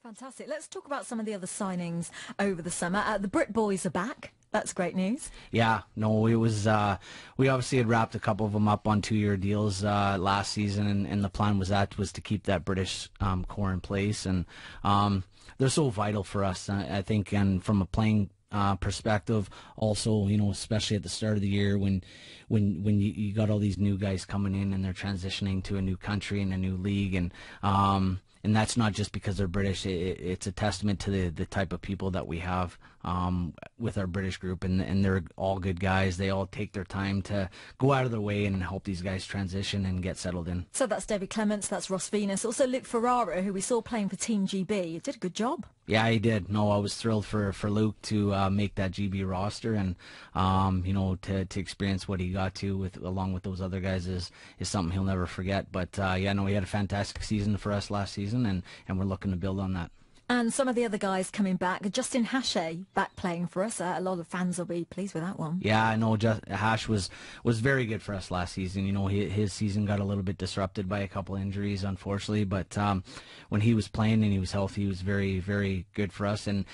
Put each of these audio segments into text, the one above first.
Fantastic. Let's talk about some of the other signings over the summer. The Brit boys are back. That's great news. Yeah, no, it was, we obviously had wrapped a couple of them up on 2-year deals last season, and the plan was to keep that British core in place, and they're so vital for us, I think, and from a playing perspective, also, especially at the start of the year when you got all these new guys coming in and they're transitioning to a new country and a new league, and that's not just because they're British. It's a testament to the type of people that we have with our British group, and they're all good guys. They all take their time to go out of their way and help these guys transition and get settled in. So that's David Clements, that's Ross Venus, also Luke Ferrara, who we saw playing for Team GB. He did a good job. Yeah, he did. No, I was thrilled for Luke to make that GB roster, and to experience what he got to along with those other guys is something he'll never forget. But he had a fantastic season for us last season, and we're looking to build on that. And some of the other guys coming back. Justin Hache back playing for us. A lot of fans will be pleased with that one. Yeah, I know. Hash was very good for us last season. His season got a little bit disrupted by a couple injuries, unfortunately. But when he was playing and he was healthy, he was very, very good for us, and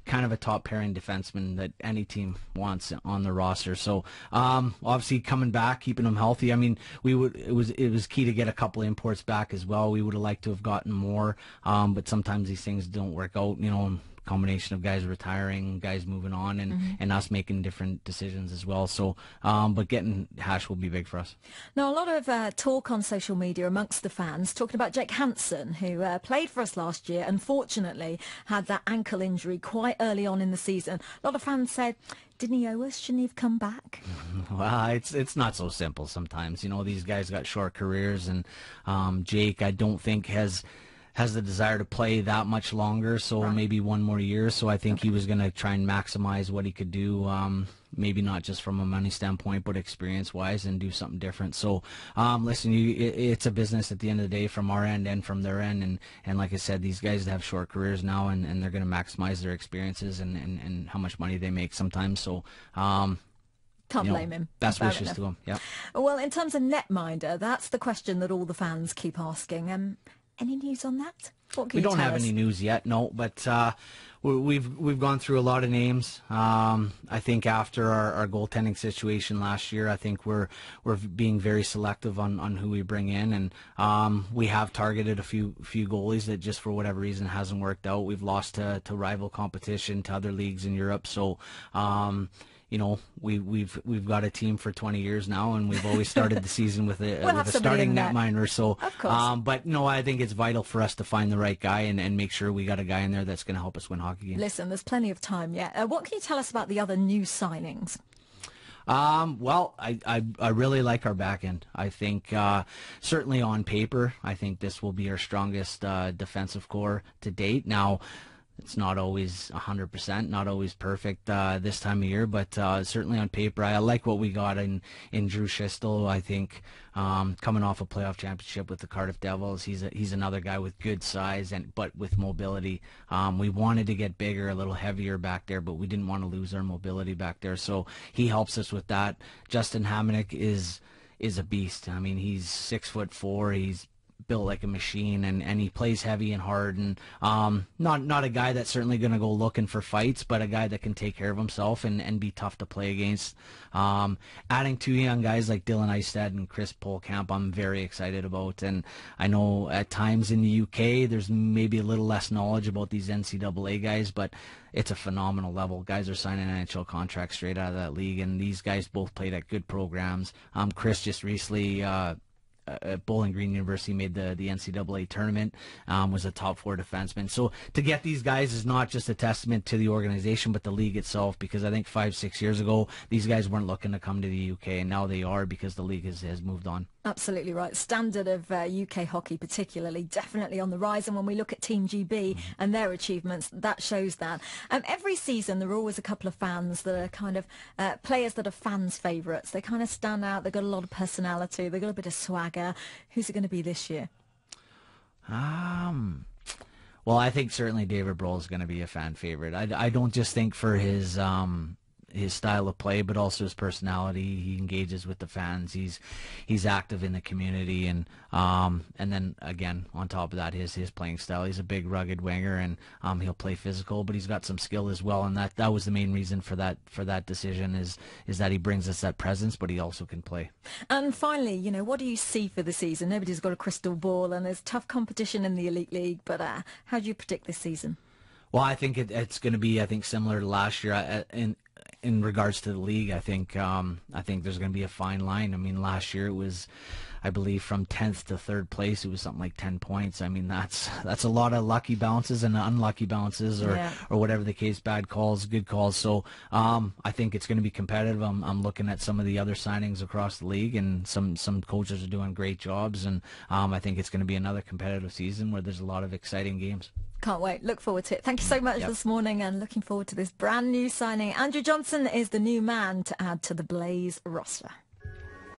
kind of a top pairing defenseman that any team wants on the roster. So obviously coming back, keeping him healthy. I mean, it was key to get a couple imports back as well. We would have liked to have gotten more, but sometimes these things don't work out, combination of guys retiring, guys moving on, and us making different decisions as well. So, but getting Hash will be big for us. Now, a lot of talk on social media amongst the fans talking about Jake Hansen, who played for us last year, unfortunately had that ankle injury quite early on in the season. A lot of fans said, didn't he owe us? Shouldn't he have come back? Well, it's not so simple sometimes. These guys got short careers, and Jake, I don't think has the desire to play that much longer, so right. Maybe one more year. So I think he was going to try and maximize what he could do, maybe not just from a money standpoint, but experience-wise, and do something different. So, listen, it's a business at the end of the day from our end and from their end, and like I said, these guys have short careers now, and they're going to maximize their experiences and how much money they make sometimes. So, can't blame him. Best wishes to him. Yeah. Well, in terms of netminder, that's the question that all the fans keep asking. Any news on that? What can we you don't tell have us? Any news yet, no. But we've gone through a lot of names. I think after our goaltending situation last year, I think we're being very selective on who we bring in, and we have targeted a few goalies that just for whatever reason hasn't worked out. We've lost to rival competition, to other leagues in Europe. So. We've got a team for 20 years now, and we've always started the season with a starting netminder. So, of course. But no, I think it's vital for us to find the right guy and make sure we got a guy in there that's going to help us win hockey games. Listen, there's plenty of time yet. What can you tell us about the other new signings? Well, I really like our back end. I think certainly on paper, I think this will be our strongest defensive core to date. Now, it's not always 100%, not always perfect this time of year, but certainly on paper, I like what we got in Drew Schistel. I think coming off a playoff championship with the Cardiff Devils, he's another guy with good size but with mobility. We wanted to get bigger, a little heavier back there, but we didn't want to lose our mobility back there, so he helps us with that. Justin Hamonic is a beast. I mean, he's 6'4". He's built like a machine, and he plays heavy and hard, and not a guy that's certainly going to go looking for fights, but a guy that can take care of himself and be tough to play against. Adding two young guys like Dylan Eistad and Chris Polkamp, I'm very excited about, and I know at times in the UK there's maybe a little less knowledge about these NCAA guys, but it's a phenomenal level. Guys are signing NHL contracts straight out of that league, and these guys both played at good programs. Chris just recently at Bowling Green University made the NCAA tournament, was a top 4 defenseman. So to get these guys is not just a testament to the organization, but the league itself, because I think 5-6 years ago, these guys weren't looking to come to the UK, and now they are because the league has moved on. Absolutely right. Standard of UK hockey particularly, definitely on the rise, and when we look at Team GB and their achievements, that shows that. Every season there are always a couple of fans that are kind of players that are fans' favourites. They kind of stand out, they've got a lot of personality, they've got a bit of swagger. Who's it going to be this year? Well, I think certainly David Brohl is going to be a fan favourite. I don't just think for his his style of play, but also his personality. He engages with the fans. He's active in the community, and then again on top of that, his playing style. He's a big, rugged winger, and he'll play physical, but he's got some skill as well. And that was the main reason for that decision is that he brings us that presence, but he also can play. And finally, you know, what do you see for the season? Nobody's got a crystal ball, and there's tough competition in the Elite League. But how do you predict this season? Well, I think it's going to be, similar to last year in regards to the league. I think there's going to be a fine line. I mean, last year it was, I believe, from 10th to 3rd place, it was something like 10 points. I mean, that's a lot of lucky bounces and unlucky bounces, or whatever the case, bad calls, good calls. So I think it's going to be competitive. I'm looking at some of the other signings across the league, and some coaches are doing great jobs, and I think it's going to be another competitive season where there's a lot of exciting games. Can't wait. Look forward to it. Thank you so much this morning, and looking forward to this brand new signing. Andrew Johnson is the new man to add to the Blaze roster.